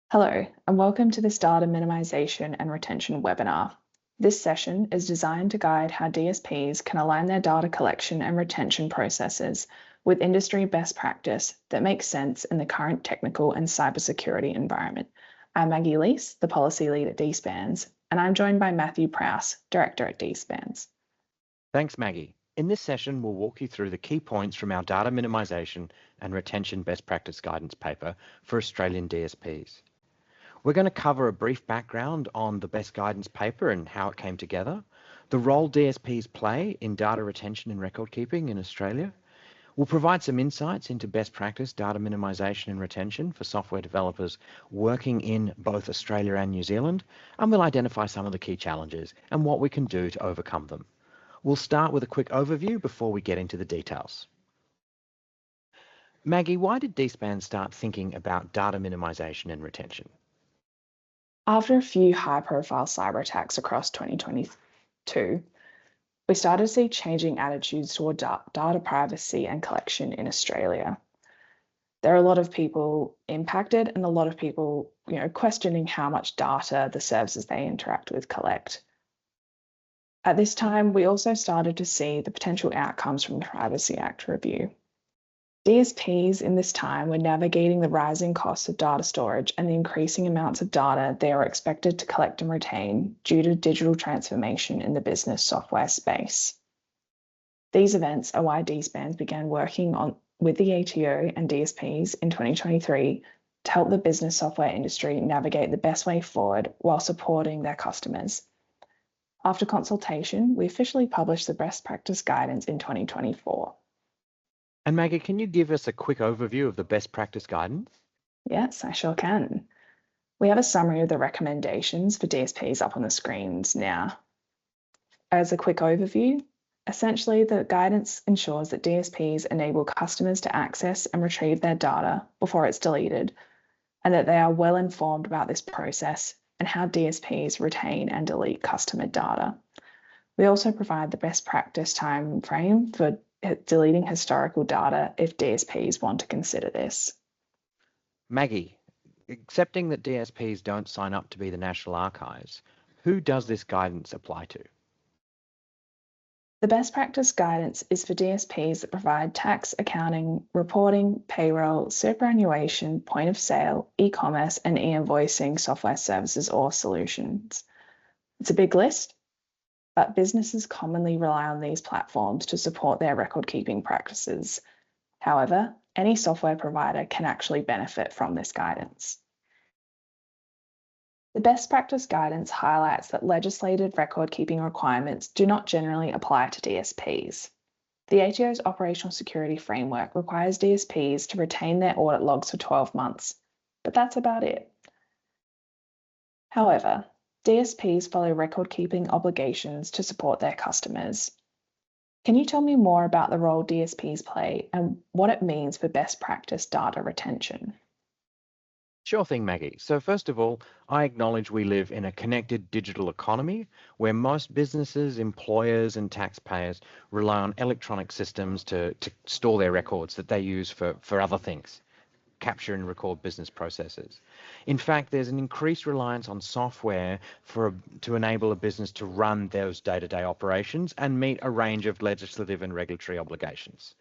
Hello, and welcome to this data minimization and retention webinar. This session is designed to guide how DSPs can align their data collection and retention processes with industry best practice that makes sense in the current technical and cybersecurity environment. I'm Maggie Leese, the policy lead at DSPANZ, and I'm joined by Matthew Prowse, director at DSPANZ. Thanks, Maggie. In this session, we'll walk you through the key points from our data minimisation and retention best practice guidance paper for Australian DSPs. We're going to cover a brief background on the best guidance paper and how it came together, the role DSPs play in data retention and record keeping in Australia. We'll provide some insights into best practice data minimisation and retention for software developers working in both Australia and New Zealand, and we'll identify some of the key challenges and what we can do to overcome them. We'll start with a quick overview before we get into the details. Maggie, why did DSPANZ start thinking about data minimisation and retention? After a few high-profile cyber attacks across 2022, we started to see changing attitudes toward data privacy and collection in Australia. There are a lot of people impacted and a lot of people, questioning how much data the services they interact with collect. At this time, we also started to see the potential outcomes from the Privacy Act review. DSPs in this time were navigating the rising costs of data storage and the increasing amounts of data they are expected to collect and retain due to digital transformation in the business software space. These events are why DSPANZ began working with the ATO and DSPs in 2023 to help the business software industry navigate the best way forward while supporting their customers. After consultation, we officially published the best practice guidance in 2024. And Maggie, can you give us a quick overview of the best practice guidance? Yes, I sure can. We have a summary of the recommendations for DSPs up on the screens now. As a quick overview, essentially the guidance ensures that DSPs enable customers to access and retrieve their data before it's deleted, and that they are well informed about this process and how DSPs retain and delete customer data. We also provide the best practice time frame for deleting historical data if DSPs want to consider this. Maggie, accepting that DSPs don't sign up to be the National Archives, who does this guidance apply to? The best practice guidance is for DSPs that provide tax, accounting, reporting, payroll, superannuation, point of sale, e-commerce, and e-invoicing software services or solutions. It's a big list, but businesses commonly rely on these platforms to support their record-keeping practices. However, any software provider can actually benefit from this guidance. The best practice guidance highlights that legislated record-keeping requirements do not generally apply to DSPs. The ATO's operational security framework requires DSPs to retain their audit logs for 12 months, but that's about it. However, DSPs follow record-keeping obligations to support their customers. Can you tell me more about the role DSPs play and what it means for best practice data retention? Sure thing, Maggie. So first of all, I acknowledge we live in a connected digital economy where most businesses, employers and taxpayers rely on electronic systems to store their records that they use for other things, capture and record business processes. In fact, there's an increased reliance on software to enable a business to run those day-to-day operations and meet a range of legislative and regulatory obligations.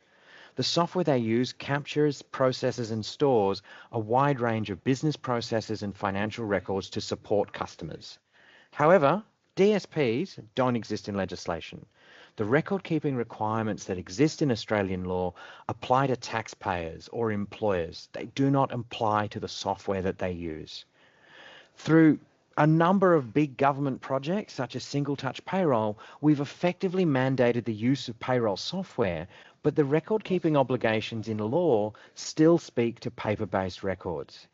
The software they use captures, processes and stores a wide range of business processes and financial records to support customers. However, DSPs don't exist in legislation. The record-keeping requirements that exist in Australian law apply to taxpayers or employers. They do not apply to the software that they use. Through a number of big government projects, such as single-touch payroll, we've effectively mandated the use of payroll software, but the record-keeping obligations in law still speak to paper-based records.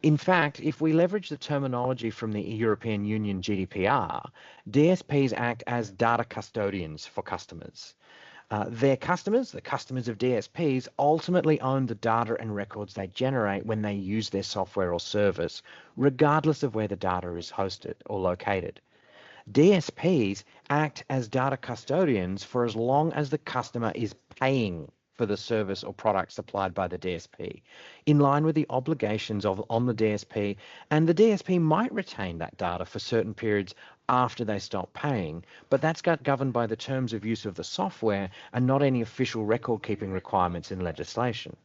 In fact, if we leverage the terminology from the European Union GDPR, DSPs act as data custodians for customers. Their customers, the customers of DSPs, ultimately own the data and records they generate when they use their software or service, regardless of where the data is hosted or located. DSPs act as data custodians for as long as the customer is paying for the service or product supplied by the DSP, in line with the obligations on the DSP, and the DSP might retain that data for certain periods after they stop paying, but that's governed by the terms of use of the software and not any official record-keeping requirements in legislation.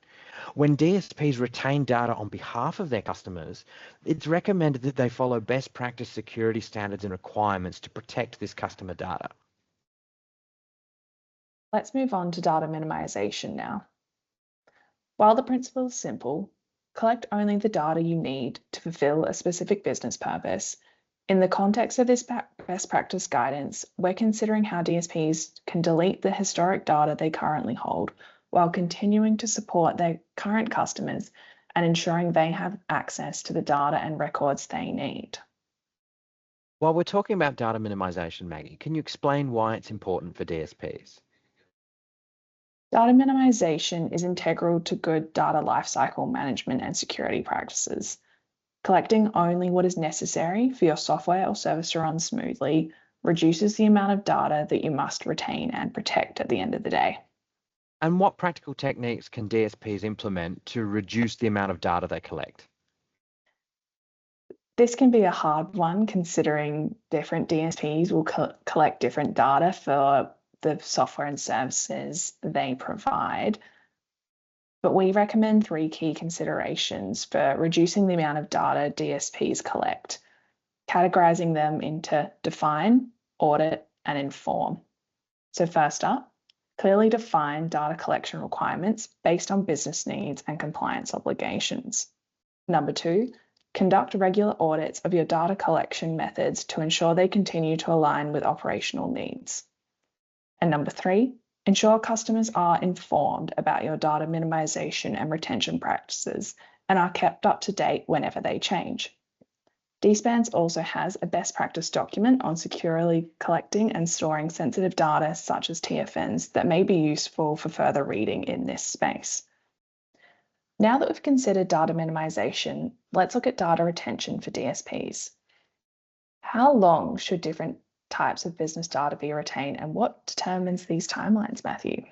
When DSPs retain data on behalf of their customers, it's recommended that they follow best practice security standards and requirements to protect this customer data. Let's move on to data minimization now. While the principle is simple, collect only the data you need to fulfill a specific business purpose. In the context of this best practice guidance, we're considering how DSPs can delete the historic data they currently hold while continuing to support their current customers and ensuring they have access to the data and records they need. While we're talking about data minimization, Maggie, can you explain why it's important for DSPs? Data minimization is integral to good data lifecycle management and security practices. Collecting only what is necessary for your software or service to run smoothly reduces the amount of data that you must retain and protect at the end of the day. And what practical techniques can DSPs implement to reduce the amount of data they collect? This can be a hard one considering different DSPs will collect different data for the software and services they provide. But we recommend 3 key considerations for reducing the amount of data DSPs collect, categorizing them into define, audit, and inform. So first up, clearly define data collection requirements based on business needs and compliance obligations. Number 2, conduct regular audits of your data collection methods to ensure they continue to align with operational needs. And number 3, ensure customers are informed about your data minimization and retention practices and are kept up to date whenever they change. DSPANZ also has a best practice document on securely collecting and storing sensitive data such as TFNs that may be useful for further reading in this space. Now that we've considered data minimization, let's look at data retention for DSPs. How long should different types of business data be retained and what determines these timelines, Matthew?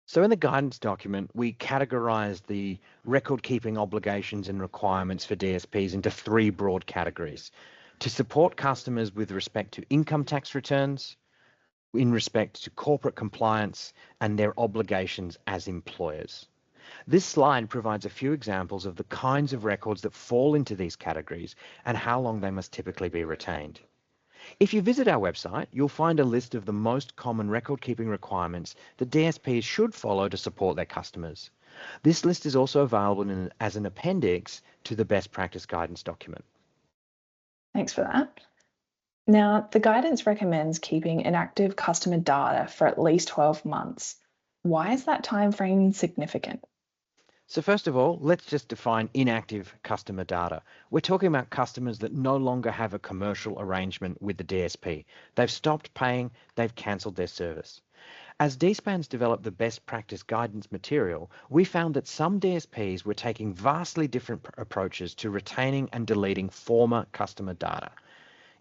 So in the guidance document, we categorized the record-keeping obligations and requirements for DSPs into 3 broad categories: to support customers with respect to income tax returns, in respect to corporate compliance, and their obligations as employers. This slide provides a few examples of the kinds of records that fall into these categories and how long they must typically be retained. If you visit our website, you'll find a list of the most common record-keeping requirements that DSPs should follow to support their customers. This list is also available as an appendix to the best practice guidance document. Thanks for that. Now, the guidance recommends keeping inactive customer data for at least 12 months. Why is that time frame significant? So first of all, let's just define inactive customer data. We're talking about customers that no longer have a commercial arrangement with the DSP. They've stopped paying, they've cancelled their service. As DSPANZ developed the best practice guidance material, we found that some DSPs were taking vastly different approaches to retaining and deleting former customer data.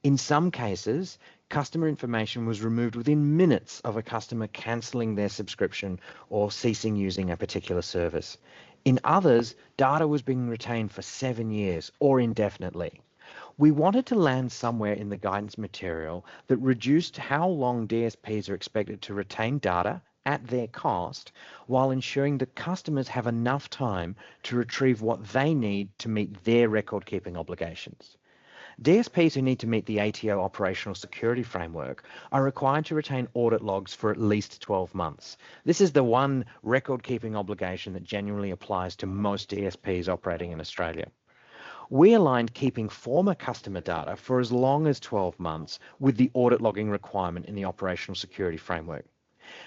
In some cases, customer information was removed within minutes of a customer cancelling their subscription or ceasing using a particular service. In others, data was being retained for 7 years or indefinitely. We wanted to land somewhere in the guidance material that reduced how long DSPs are expected to retain data at their cost, while ensuring that customers have enough time to retrieve what they need to meet their record-keeping obligations. DSPs who need to meet the ATO operational security framework are required to retain audit logs for at least 12 months. This is the one record-keeping obligation that genuinely applies to most DSPs operating in Australia. We aligned keeping former customer data for as long as 12 months with the audit logging requirement in the operational security framework.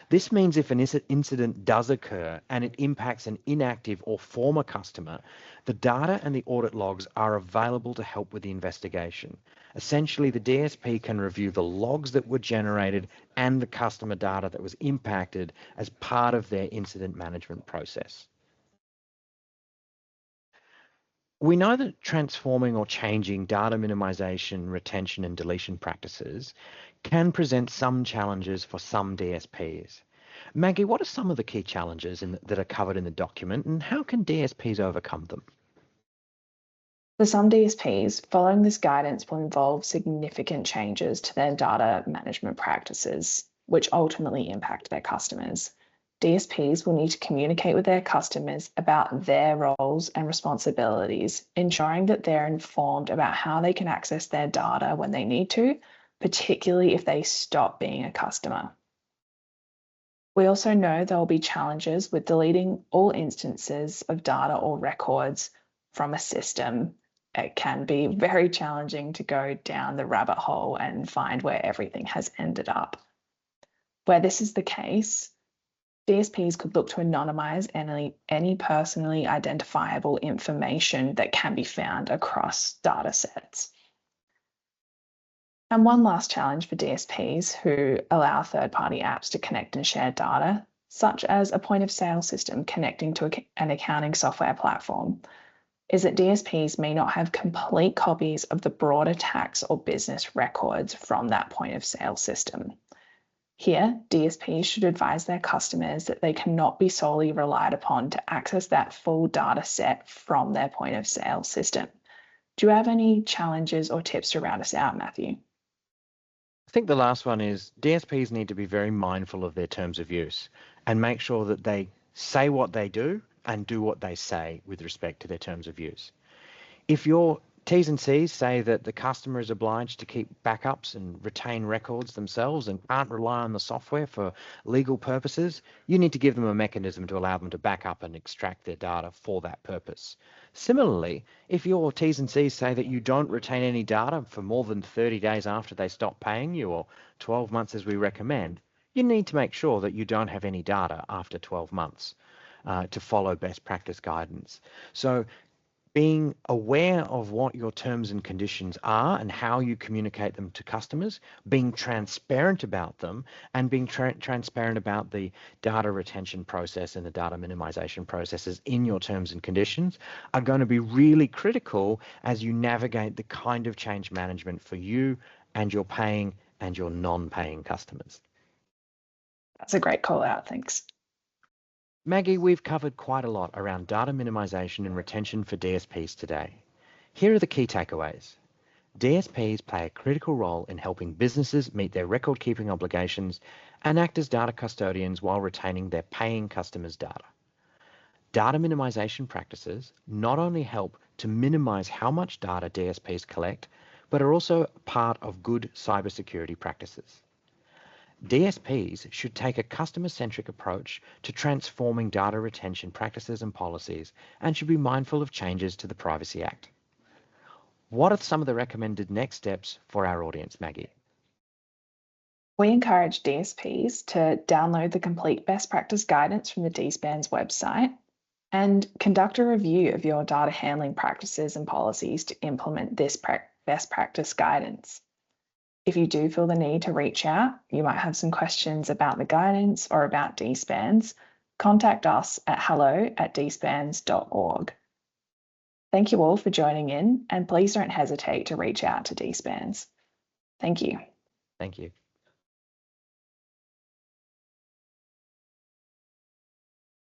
This means if an incident does occur and it impacts an inactive or former customer, the data and the audit logs are available to help with the investigation. Essentially, the DSP can review the logs that were generated and the customer data that was impacted as part of their incident management process. We know that transforming or changing data minimization, retention, and deletion practices can present some challenges for some DSPs. Maggie, what are some of the key challenges that are covered in the document, and how can DSPs overcome them? For some DSPs, following this guidance will involve significant changes to their data management practices, which ultimately impact their customers. DSPs will need to communicate with their customers about their roles and responsibilities, ensuring that they're informed about how they can access their data when they need to, particularly if they stop being a customer. We also know there will be challenges with deleting all instances of data or records from a system. It can be very challenging to go down the rabbit hole and find where everything has ended up. Where this is the case, DSPs could look to anonymize any personally identifiable information that can be found across data sets. And one last challenge for DSPs who allow third-party apps to connect and share data, such as a point of sale system connecting to an accounting software platform, is that DSPs may not have complete copies of the broader tax or business records from that point of sale system. Here, DSPs should advise their customers that they cannot be solely relied upon to access that full data set from their point of sale system. Do you have any challenges or tips to round us out, Matthew? I think the last one is DSPs need to be very mindful of their terms of use and make sure that they say what they do and do what they say with respect to their terms of use. If your T's and C's say that the customer is obliged to keep backups and retain records themselves and can't rely on the software for legal purposes, you need to give them a mechanism to allow them to back up and extract their data for that purpose. Similarly, if your T's and C's say that you don't retain any data for more than 30 days after they stop paying you, or 12 months as we recommend, you need to make sure that you don't have any data after 12 months to follow best practice guidance. So being aware of what your terms and conditions are and how you communicate them to customers, being transparent about them, and being transparent about the data retention process and the data minimization processes in your terms and conditions are going to be really critical as you navigate the kind of change management for you and your paying and your non-paying customers. That's a great call out, thanks. Maggie, we've covered quite a lot around data minimization and retention for DSPs today. Here are the key takeaways. DSPs play a critical role in helping businesses meet their record-keeping obligations and act as data custodians while retaining their paying customers' data. Data minimization practices not only help to minimize how much data DSPs collect, but are also part of good cybersecurity practices. DSPs should take a customer-centric approach to transforming data retention practices and policies and should be mindful of changes to the Privacy Act. What are some of the recommended next steps for our audience, Maggie? We encourage DSPs to download the complete best practice guidance from the DSPANZ website and conduct a review of your data handling practices and policies to implement this best practice guidance. If you do feel the need to reach out, you might have some questions about the guidance or about DSPANZ, contact us at hello@dspanz.org. Thank you all for joining in, and please don't hesitate to reach out to DSPANZ. Thank you. Thank you.